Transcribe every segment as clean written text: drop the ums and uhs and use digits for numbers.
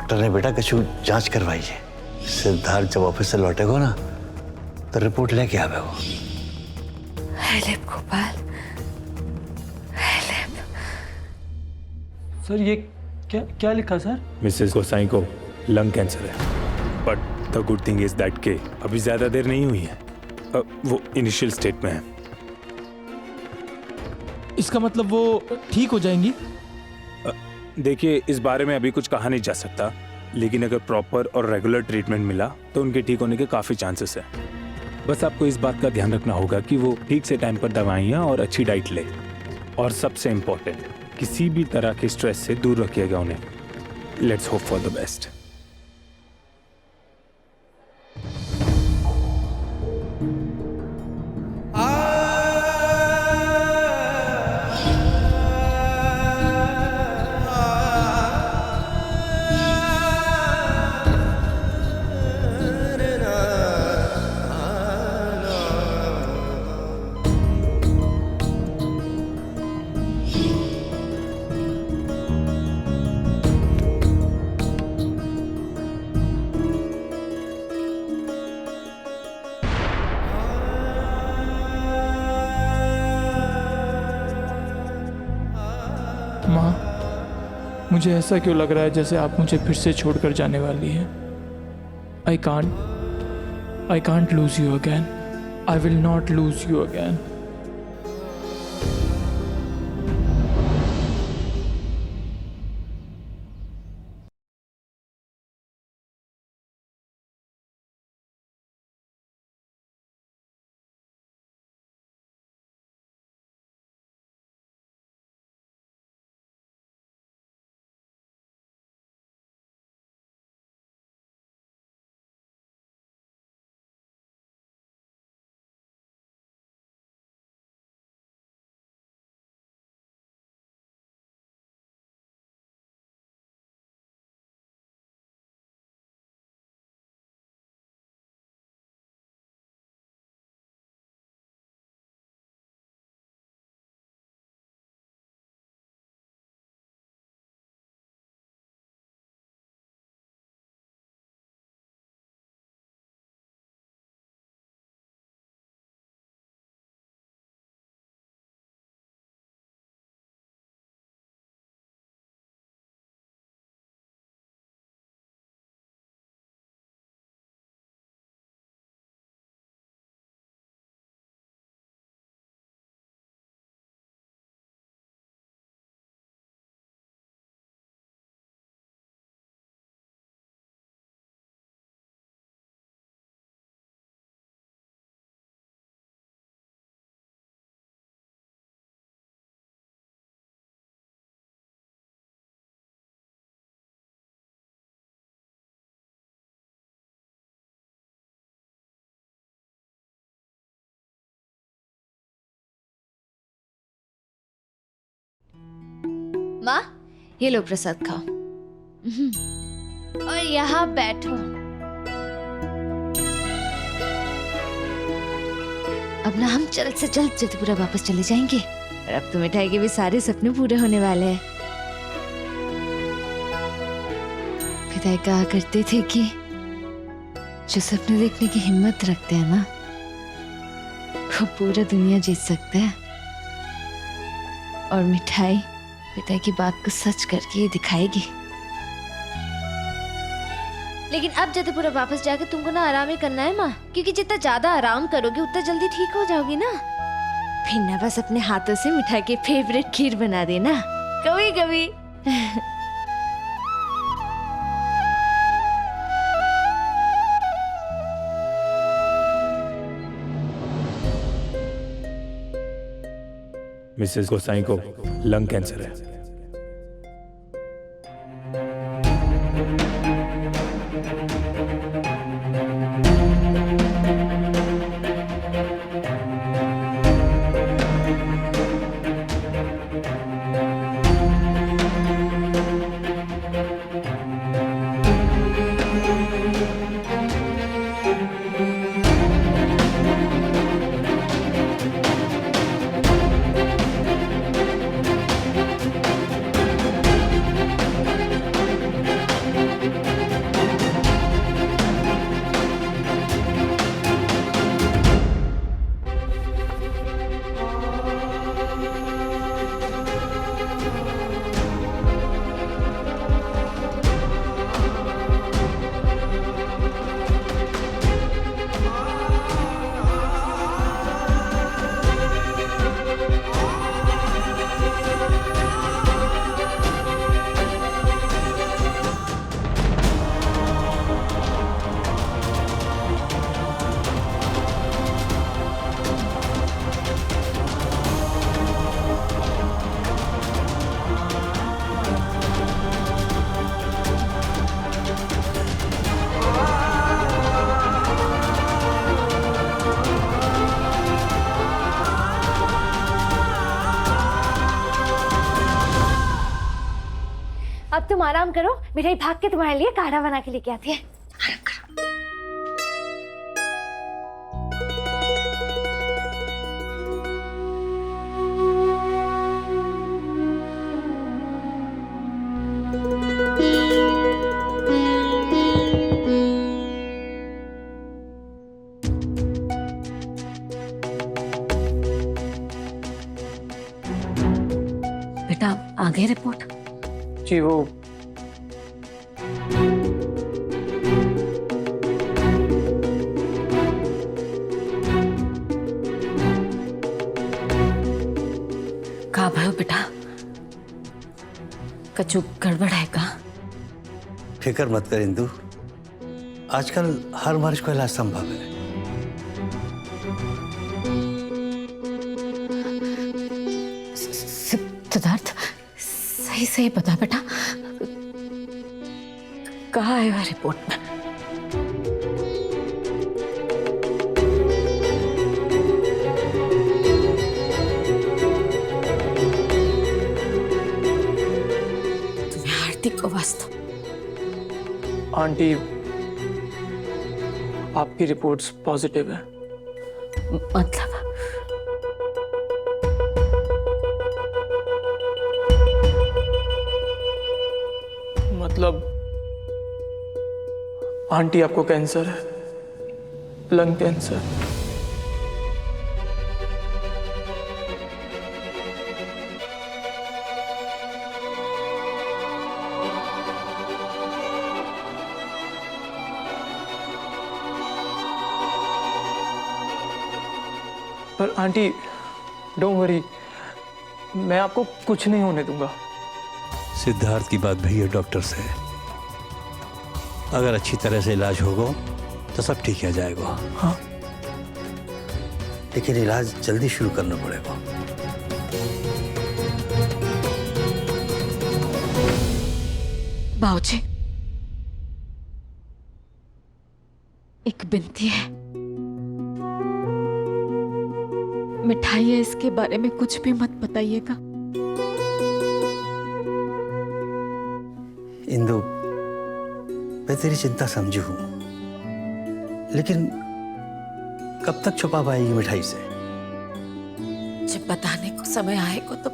Doctor ने बेटा कछु जांच करवाई है। सिद्धार्थ जब ऑफिस से लौटेगा ना तो रिपोर्ट लेके आवे वो। Halep Gopal, Halep. सर ये क्या क्या लिखा सर? मिसेस गोसाई को लंग कैंसर है, but the good thing is that के अभी ज्यादा देर नहीं हुई है, वो इनिशियल स्टेट में है। इसका मतलब वो ठीक हो जाएंगी? देखिए, इस बारे में अभी कुछ कहा नहीं जा सकता, लेकिन अगर प्रॉपर और रेगुलर ट्रीटमेंट मिला तो उनके ठीक होने के काफी चांसेस है। बस आपको इस बात का ध्यान रखना होगा कि वो ठीक से टाइम पर दवाइयाँ और अच्छी डाइट ले, और सबसे इम्पोर्टेंट, किसी भी तरह के स्ट्रेस से दूर रखिएगा उन्हें। Let's hope for the best. माँ, मुझे ऐसा क्यों लग रहा है जैसे आप मुझे फिर से छोड़कर जाने वाली हैं। I can't lose you again. I will not lose you again. माँ, ये लो प्रसाद खाओ। और यहाँ बैठो। अब ना हम जल्द से जल्द जयपुरा वापस चले जाएंगे, और अब तो मिठाई के भी सारे सपने पूरे होने वाले हैं। पिता कहा करते थे कि जो सपने देखने की हिम्मत रखते हैं ना, वो पूरा दुनिया जीत सकते हैं। और मिठाई पिता की बात को सच करके ये दिखाएगी। लेकिन अब जयपुरा वापस जाकर तुमको ना आराम ही करना है माँ, क्योंकि जितना ज्यादा आराम करोगे उतना जल्दी ठीक हो जाओगी ना। फिर ना बस अपने हाथों से मिठाई की फेवरेट खीर बना देना कभी कभी। मिसेस गोसाई को लंग कैंसर है। तुम आराम करो, मिठाई भाग के तुम्हारे लिए काढ़ा बना के लेके आती है। आराम करो। बेटा आ गई रिपोर्ट? जी वो कहाँ भयो बेटा? कछु गड़बड़ है का? फिक्र मत कर इंदु, आजकल हर मरीज को इलाज संभव है। सिद्धार्थ सही सही बता बेटा, कहाँ है रिपोर्ट में? तुम्हें हार्दिक को वास्तव आंटी आपकी रिपोर्ट्स पॉजिटिव है। मतलब मतलब आंटी आपको कैंसर है, लंग कैंसर। पर आंटी डोंट वरी, मैं आपको कुछ नहीं होने दूंगा। सिद्धार्थ की बात भी है डॉक्टर से, अगर अच्छी तरह से इलाज होगा तो सब ठीक हो जाएगा। हाँ लेकिन इलाज जल्दी शुरू करना पड़ेगा। बाबूजी एक विनती है, मिठाई है इसके बारे में कुछ भी मत बताइएगा। इंदु, मैं तेरी चिंता समझू हूं, लेकिन कब तक छुपा पाएगी मिठाई से? जब बताने को समय आएगा तो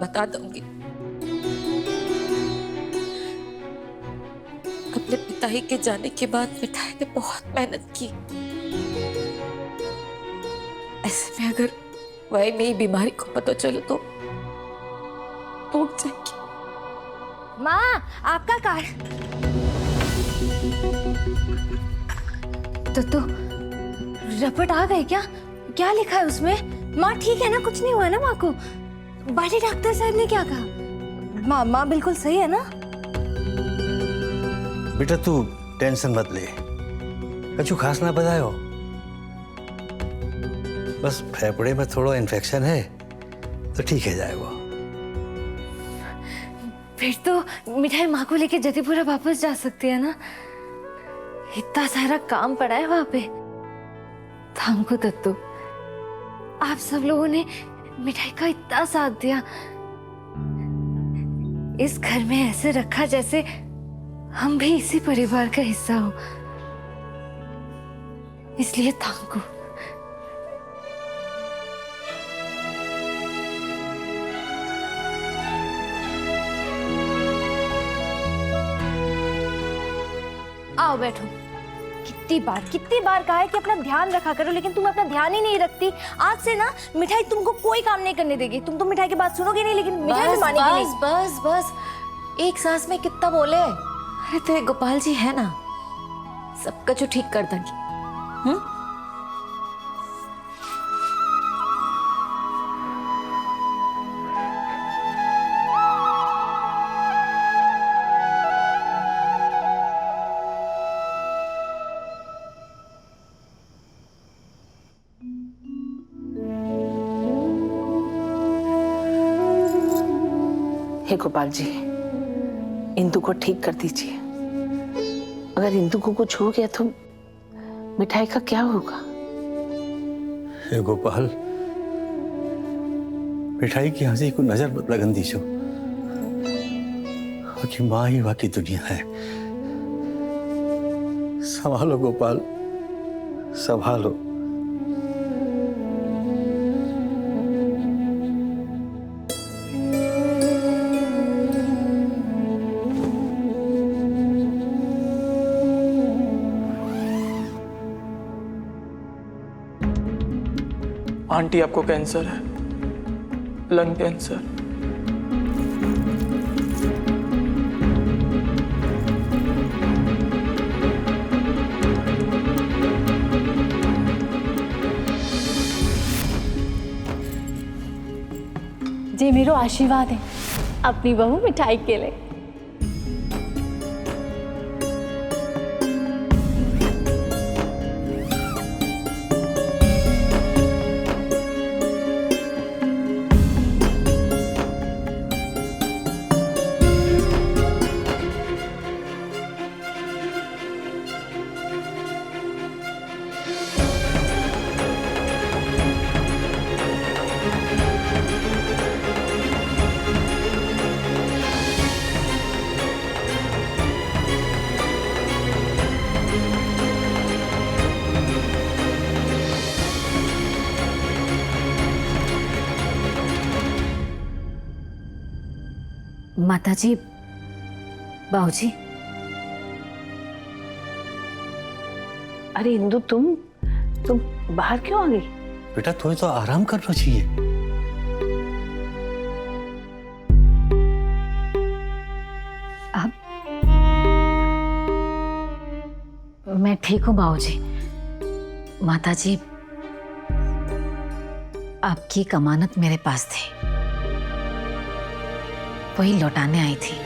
बता दूंगी। अपने पिताजी के जाने के बाद मिठाई ने बहुत मेहनत की। ऐसे में अगर वही मेरी बीमारी को पता चले तो टूट जाएगी। माँ आपका कार्ड। तो रपट आ गए क्या? क्या लिखा है उसमें? माँ ठीक है ना, कुछ नहीं हुआ ना माँ को? बड़े डॉक्टर साहब ने क्या कहा? माँ बिल्कुल सही है ना? बेटा तू टेंशन मत ले, कछु खास ना बतायो, बस फेफड़े में थोड़ा इन्फेक्शन है तो ठीक है जाएगा। फिर तो मिठाई माँ को लेके जतीपुरा वापस जा सकती है ना? इतना सारा काम पड़ा है वहां पे। थैंक दत्तू, आप सब लोगों ने मिठाई का इतना साथ दिया। इस घर में ऐसे रखा जैसे हम भी इसी परिवार का हिस्सा हो, इसलिए थैंक यू। आओ बैठो। कितनी बार कहा है कि अपना ध्यान रखा करो, लेकिन तुम अपना ध्यान ही नहीं रखती। आज से ना मिठाई तुमको कोई काम नहीं करने देगी। तुम तो मिठाई की बात सुनोगे नहीं, लेकिन मिठाई भी मानेगी नहीं। बस बस एक सांस में कितना बोले। अरे तेरे गोपाल जी है ना, सबका जो ठीक कर देंगे। हे गोपाल जी, इंदु को ठीक कर दीजिए। अगर इंदु को कुछ हो गया तो मिठाई का क्या होगा? हे गोपाल, मिठाई की हंसी को नजर मत लगन दीजो, बाकी माँ ही बाकी दुनिया है। संभालो गोपाल, संभालो। आंटी आपको कैंसर है, लंग कैंसर। जे मेरो आशीर्वाद है अपनी बहू मिठाई के लिए। माताजी, बाबूजी, अरे इंदु, तुम बाहर क्यों आ गई? बेटा तुम्हें तो आराम करना चाहिए। मैं ठीक हूँ बाबूजी। माताजी, आपकी एक अमानत मेरे पास थी, वही लौटाने आई थी।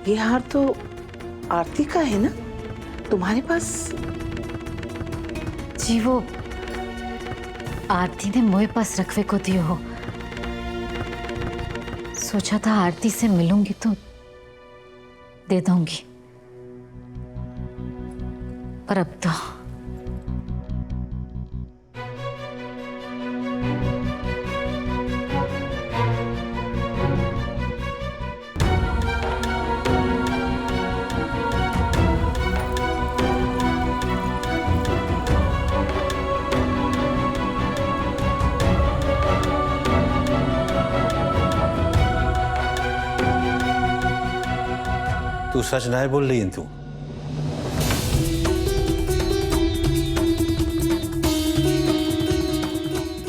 ये हार तो आरती का है ना, तुम्हारे पास? जी वो आरती ने मोए पास रखवे को दियो हो। सोचा था आरती से मिलूंगी तो दे दूंगी, पर अब तो तू सच नहीं बोल रही इंदु।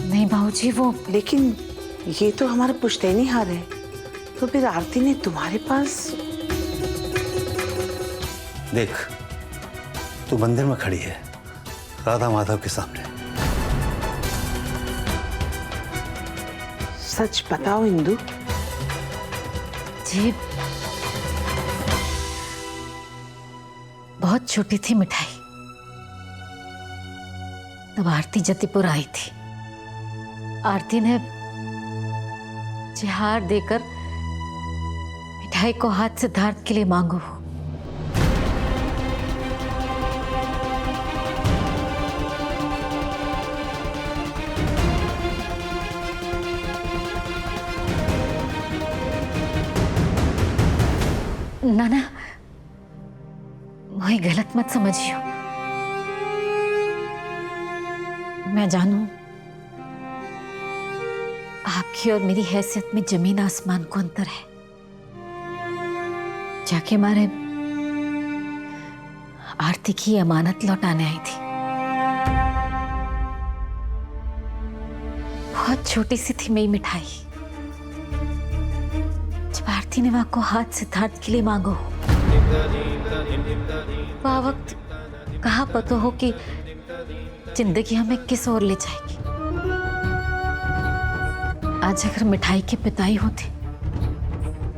नहीं बाबूजी, वो लेकिन ये तो हमारा पुश्तैनी हार है, तो फिर आरती ने तुम्हारे पास? देख, तू मंदिर में खड़ी है राधा माधव के सामने। सच बताओ इंदु। जी बहुत छोटी थी मिठाई, तब आरती जतीपुर आई थी। आरती ने हार देकर मिठाई को हाथ सिद्धार्थ के लिए मांगो। नाना, वही गलत मत समझियो। मैं जानू आपकी और मेरी हैसियत में जमीन आसमान को अंतर है। जाके मारे आरती की अमानत लौटाने आई थी। बहुत छोटी सी थी मेरी मिठाई जब आरती ने वहां को हाथ सिद्धार्थ के लिए मांगो। वह वक्त कहा पता हो कि जिंदगी हमें किस ओर ले जाएगी। आज अगर मिठाई के पिताई होते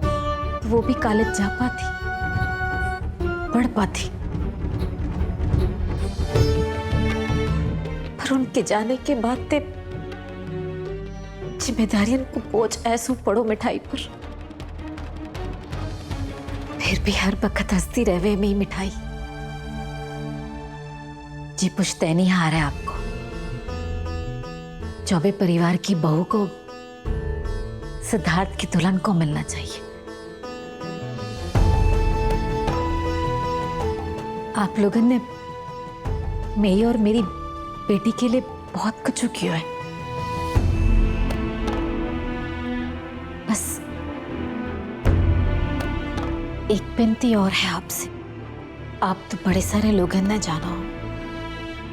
तो वो भी कॉलेज जा पाती। पढ़ पाती, पर उनके जाने के बाद ते जिम्मेदारियों को बोझ ऐसो पड़ो मिठाई पर। फिर भी हर वक्त हंसती रहे में मिठाई। जी पुश्तैनी हार है आपको। चौबे परिवार की बहू को सिद्धार्थ की दुल्हन को मिलना चाहिए। आप लोगों ने मेरी और मेरी बेटी के लिए बहुत कुछ किया है। बस एक विनती और है आपसे। आप तो बड़े सारे लोगों ने जाना हो,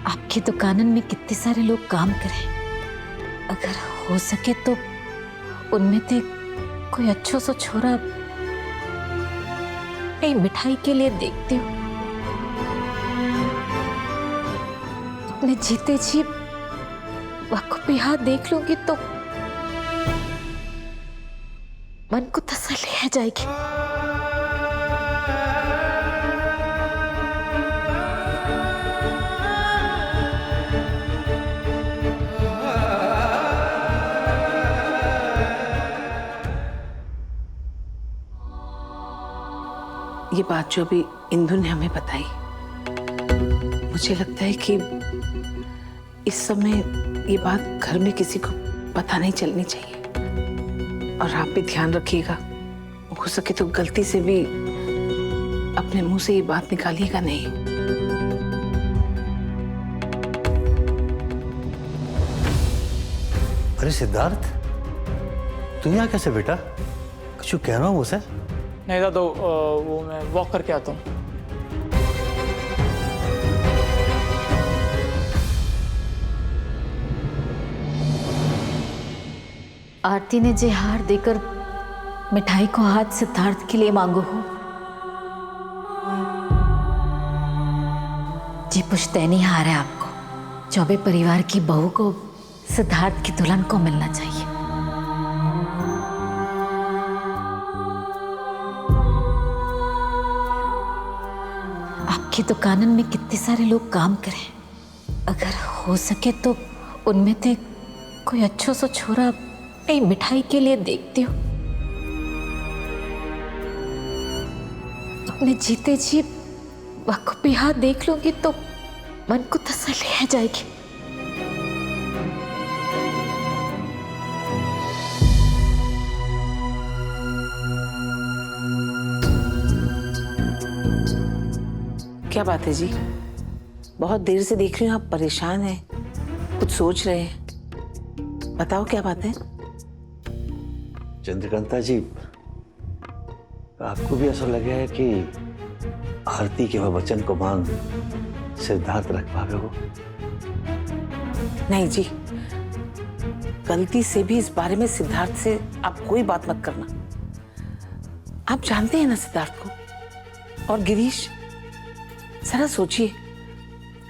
आपकी दुकानन में कितने सारे लोग काम करें। अगर हो सके तो उनमें से कोई अच्छो सा छोरा नहीं मिठाई के लिए देखती हूँ। अपने जीते जी वाकई हाथ देख लूंगी तो मन को तसल्ली आ जाएगी। ये बात जो अभी इंदु ने हमें बताई, मुझे लगता है कि इस समय ये बात घर में किसी को पता नहीं चलनी चाहिए। और आप भी ध्यान रखिएगा, हो सके तो गलती से भी अपने मुंह से ये बात निकालिएगा नहीं। अरे सिद्धार्थ, तू यहाँ कैसे बेटा? कुछ कह रहा हूँ मुझसे? नहीं दादा, वो मैं वॉक करके आता हूँ। आरती ने जे हार देकर मिठाई को हाथ सिद्धार्थ के लिए मांगो हो, जी पुश्तैनी हार है आपको। चौबे परिवार की बहू को सिद्धार्थ की दुल्हन को मिलना चाहिए। आपकी दुकानन में कितने सारे लोग काम करें। अगर हो सके तो उनमें से कोई अच्छो सा छोरा नहीं मिठाई के लिए देखती हूँ। अपने जीते जी वाकई हाथ देख लूंगी तो मन को तसल्ली आ जाएगी। क्या बात है जी? बहुत देर से देख रही हूँ आप परेशान हैं, कुछ सोच रहे हैं। बताओ क्या बात है? चंद्रकांता जी, आपको भी ऐसा लगा है कि आरती के वह वचन को मान सिद्धार्थ रख पावे हो? नहीं जी, गलती से भी इस बारे में सिद्धार्थ से आप कोई बात मत करना। आप जानते हैं ना सिद्धार्थ को। और गिरीश, जरा सोचिए,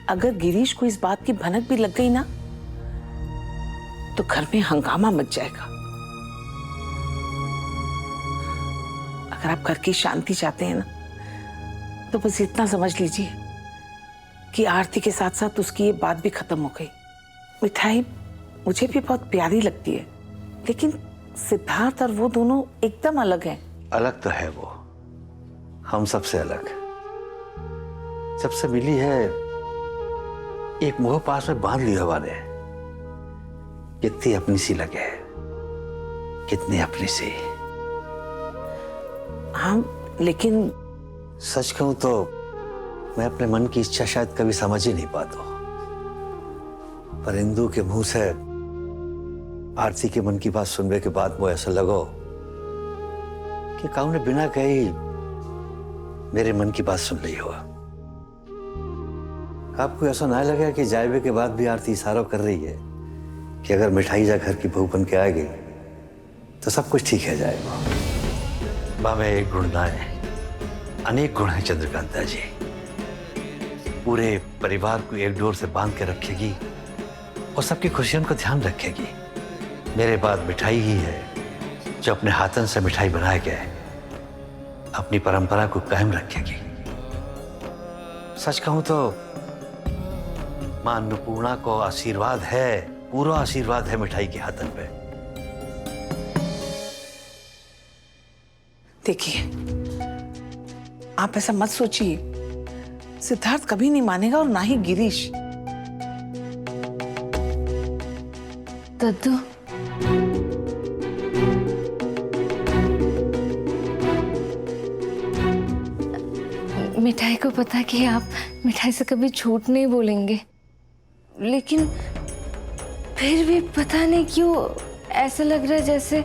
अगर गिरीश को इस बात की भनक भी लग गई ना तो घर में हंगामा मच जाएगा। अगर आप घर की शांति चाहते हैं ना तो बस इतना समझ लीजिए कि आरती के साथ साथ उसकी ये बात भी खत्म हो गई। मिठाई मुझे भी बहुत प्यारी लगती है, लेकिन सिद्धार्थ और वो दोनों एकदम अलग हैं। अलग तो है वो, हम सबसे अलग। जब से मिली है एक मोह पास में बांध लिया हवा ने। कितनी अपनी सी लगे, कितनी अपनी सी। हाँ, लेकिन सच कहूं तो मैं अपने मन की इच्छा शायद कभी समझ ही नहीं पाता। पर इंदु के मुंह से आरती के मन की बात सुनने के बाद मुझे ऐसा लगो कि काऊ ने बिना कहे ही मेरे मन की बात सुन ली हो। आपको ऐसा ना लगा कि जायबे के बाद भी आरती इशारा कर रही है कि अगर मिठाई जा घर की बहू बन के आ गई तो सब कुछ ठीक है जाएगा? माँ में एक गुण ना है, अनेक गुण है चंद्रकांता जी। पूरे परिवार को एक डोर से बांध के रखेगी और सबकी खुशियों का ध्यान रखेगी। मेरे बाद मिठाई ही है जो अपने हाथन से मिठाई बनाए गए अपनी परंपरा को कायम रखेगी। सच कहूं तो मां अन्नपूर्णा को आशीर्वाद है, पूरा आशीर्वाद है मिठाई के हाथन पे। देखिए, आप ऐसा मत सोचिए, सिद्धार्थ कभी नहीं मानेगा और ना ही गिरीश। दद्दू, मिठाई को पता कि आप मिठाई से कभी झूठ नहीं बोलेंगे, लेकिन फिर भी पता नहीं क्यों ऐसा लग रहा है जैसे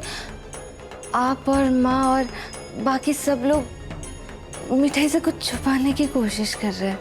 आप और माँ और बाकी सब लोग मिठाई से कुछ छुपाने की कोशिश कर रहे हैं।